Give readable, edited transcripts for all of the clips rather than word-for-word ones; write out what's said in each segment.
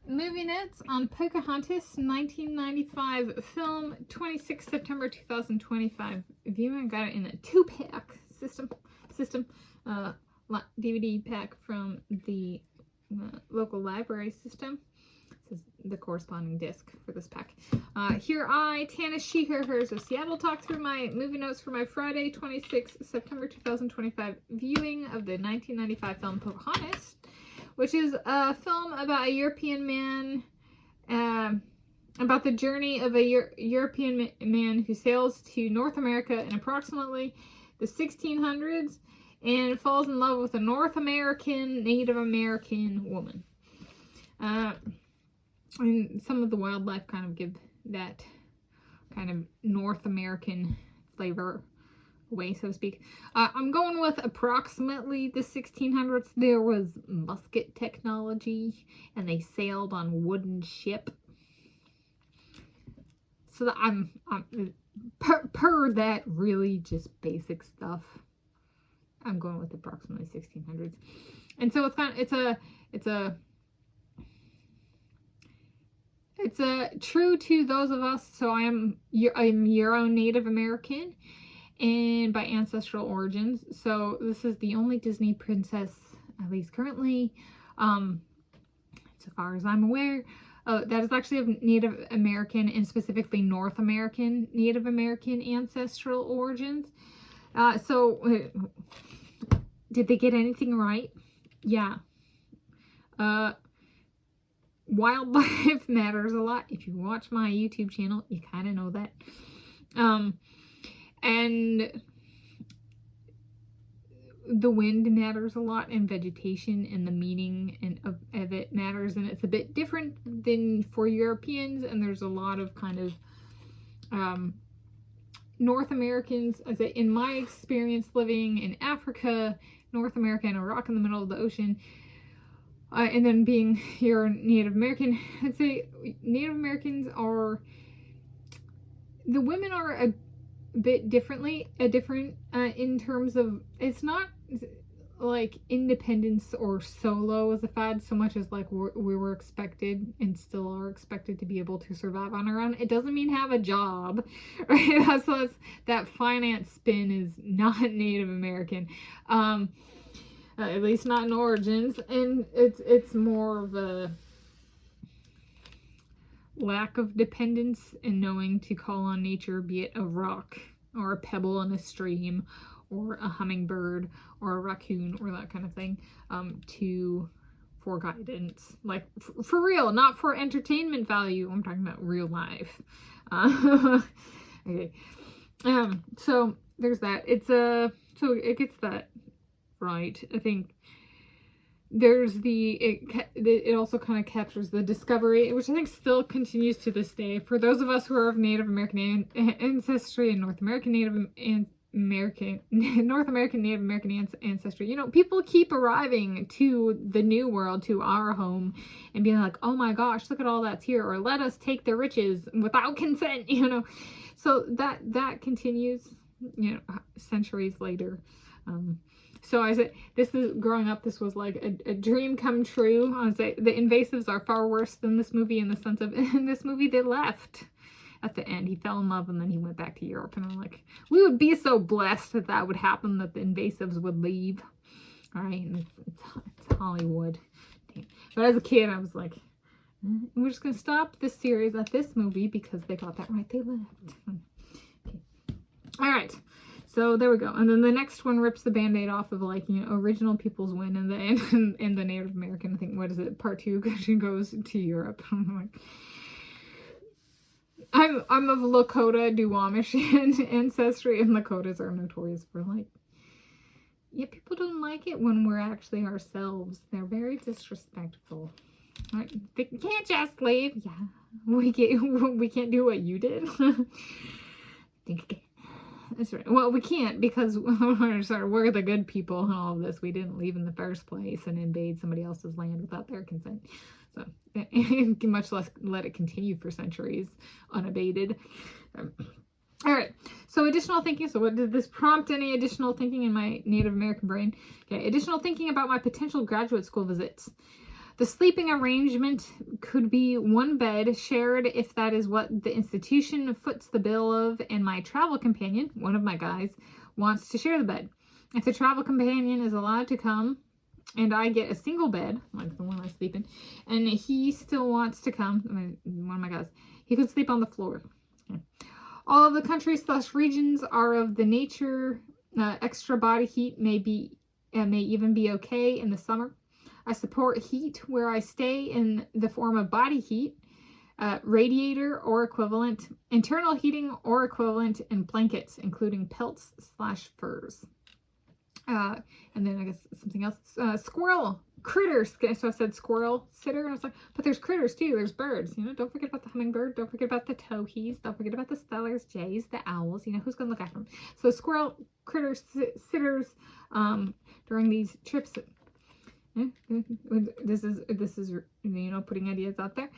movie notes on Pocahontas, 1995 film, 26 September 2025 viewing. Got it in a 2-pack system DVD pack from the local library system. This is the corresponding disc for this pack. Here Tanis, she, her, hers of Seattle, talk through my movie notes for my Friday, 26 September 2025 viewing of the 1995 film Pocahontas, which is a film about a European man, about the journey of a European man who sails to North America in approximately the 1600s and falls in love with a Native American woman. And some of the wildlife kind of give that kind of North American flavor away, so to speak. I'm going with approximately the 1600s. There was musket technology, and they sailed on wooden ship. So that I'm per that really just basic stuff, I'm going with approximately 1600s. And so it's true to those of us. So I'm Euro Native American, and by ancestral origins. So this is the only Disney princess, at least currently, so far as I'm aware, that is actually of Native American and specifically North American Native American ancestral origins. So did they get anything right? Yeah. Wildlife matters a lot. If you watch my YouTube channel, you kind of know that. And the wind matters a lot, and vegetation and the meaning of it matters, and it's a bit different than for Europeans, and there's a lot of kind of North Americans, as in my experience living in Africa, North America, and a rock in the middle of the ocean, and then being here Native American, I'd say Native Americans are, the women are a bit different in terms of, it's not like independence or solo as a fad so much as like we were expected and still are expected to be able to survive on our own. It doesn't mean have a job, right? So that finance spin is not Native American, at least not in origins, and it's more of a lack of dependence and knowing to call on nature, be it a rock or a pebble in a stream or a hummingbird or a raccoon or that kind of thing, for guidance, like for real, not for entertainment value. I'm talking about real life. Okay. So there's that. So it gets that right. I think there's it also kind of captures the discovery, which I think still continues to this day for those of us who are of Native American ancestry and North American Native American Native American ancestry. You know, people keep arriving to the new world, to our home, and being like, oh my gosh, look at all that's here, or let us take their riches without consent, you know. So that continues, you know, centuries later. So I said, this is growing up, this was like a dream come true. I would say the invasives are far worse than this movie, in the sense of, in this movie they left at the end. He fell in love and then he went back to Europe, and I'm like, we would be so blessed that that would happen, that the invasives would leave. All right, and it's Hollywood. But as a kid, I was like, we're just gonna stop this series at this movie because they got that right, they left. Okay. All right. So there we go. And then the next one rips the Band-Aid off of, like, you know, original peoples win, and the Native American, I think, what is it, part 2 goes to Europe. I'm of Lakota Duwamish ancestry, and Lakotas are notorious for, like, yeah, people don't like it when we're actually ourselves. They're very disrespectful. Right? They can't just leave. Yeah, we can't do what you did. That's right. Well, we can't, because we're the good people in all of this. We didn't leave in the first place and invade somebody else's land without their consent. So, much less let it continue for centuries unabated. All right. So additional thinking. So what did this prompt? Any additional thinking in my Native American brain? Okay. Additional thinking about my potential graduate school visits. The sleeping arrangement could be one bed shared if that is what the institution foots the bill of, and my travel companion, one of my guys, wants to share the bed. If the travel companion is allowed to come and I get a single bed, like the one I sleep in, and he still wants to come, one of my guys, he could sleep on the floor. Okay. All of the countries/regions are of the nature, extra body heat may even be okay in the summer. I support heat where I stay in the form of body heat, radiator or equivalent, internal heating or equivalent, and blankets, including pelts/furs. And then I guess something else. Squirrel, critters. So I said squirrel, sitter. And I was like, but there's critters too. There's birds. You know, don't forget about the hummingbird. Don't forget about the towhees. Don't forget about the stellars, jays, the owls. You know, who's going to look after them? So squirrel, critters, sitters during these trips. This is you know, putting ideas out there.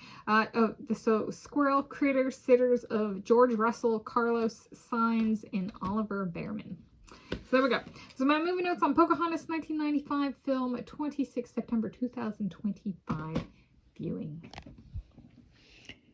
So squirrel, critter, sitters of George Russell, Carlos Sainz, and Oliver Bearman. So there we go. So my movie notes on Pocahontas 1995 film, 26 September 2025 viewing.